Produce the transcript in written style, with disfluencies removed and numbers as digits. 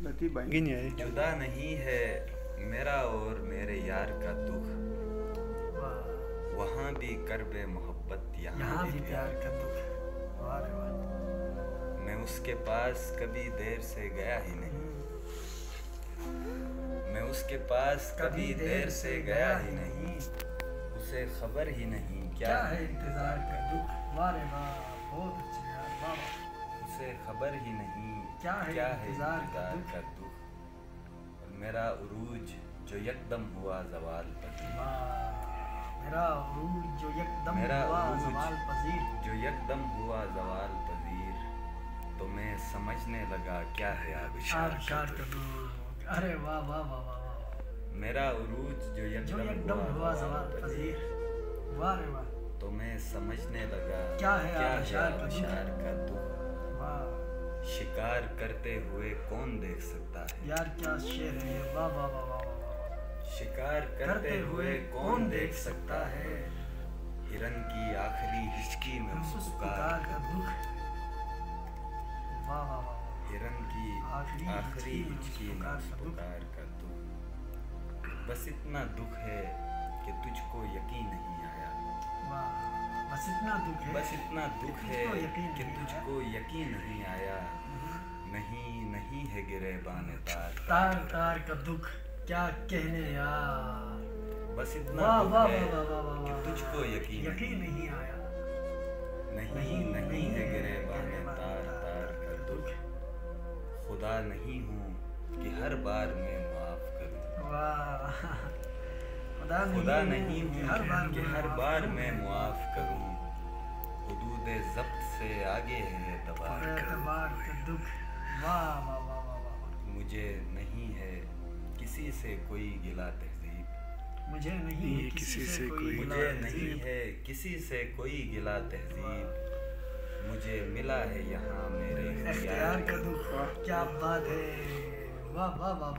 जुदा नहीं है मेरा और मेरे यार का दुख, वहाँ भी करबे मोहब्बत यहाँ भी प्यार का दुख। मैं उसके पास कभी देर से गया ही नहीं, मैं उसके पास कभी देर से गया ही नहीं, उसे खबर ही नहीं क्या है इंतजार का दुख। बहुत अच्छे यार, वाह। उसे खबर ही नहीं क्या है इंतजार का दुख। और मेरा उरूज जो यकदम हुआ ज़वाल पजीर, मेरा उरूज जो यकदम हुआ ज़वाल पजीर, तो मैं समझने लगा क्या है आबिशार का दुख। अरे वाह वाह वाह वाह वाह। मेरा उरूज जो यकदम हुआ ज़वाल पजीर, वाह रे वाह, तो मैं समझने लगा क्या है आबिशार का दुख। वाह, शिकार करते हुए कौन देख सकता है यार, क्या शेर है ये, वाह वाह वाह वाह वाह। शिकार करते हुए कौन देख सकता है, हिरन की आखिरी हिचकी में मुस्कुराहट का दुख। वाह वाह वाह, हिरन की आखिरी हिचकी में मुस्कुराहट का दुख। बस इतना दुख है कि तुझको यकीन नहीं आया, बस इतना दुख है कि तुझको यकीन नहीं आया। नहीं है गिरेबान तार तार का दुख, क्या कहने यार। बस इतना दुख है कि तुझको यकीन नहीं आया। नहीं है गिरेबान तार तार का दुख। खुदा नहीं हूँ कि हर बार मैं माफ करूँ, खुदा नहीं हूँ कि हर बार मैं मुआफ करूँ। हुदूद ज़ब्त से आगे है तबार का दुख। वाह वाह वाह वाह। मुझे नहीं है किसी से कोई गिला तहज़ीब, मुझे नहीं है किसी से कोई गिला तहज़ीब। मुझे मिला है यहाँ मेरे इख्तियार का दुख। क्या बात है, वाह वाह वाह।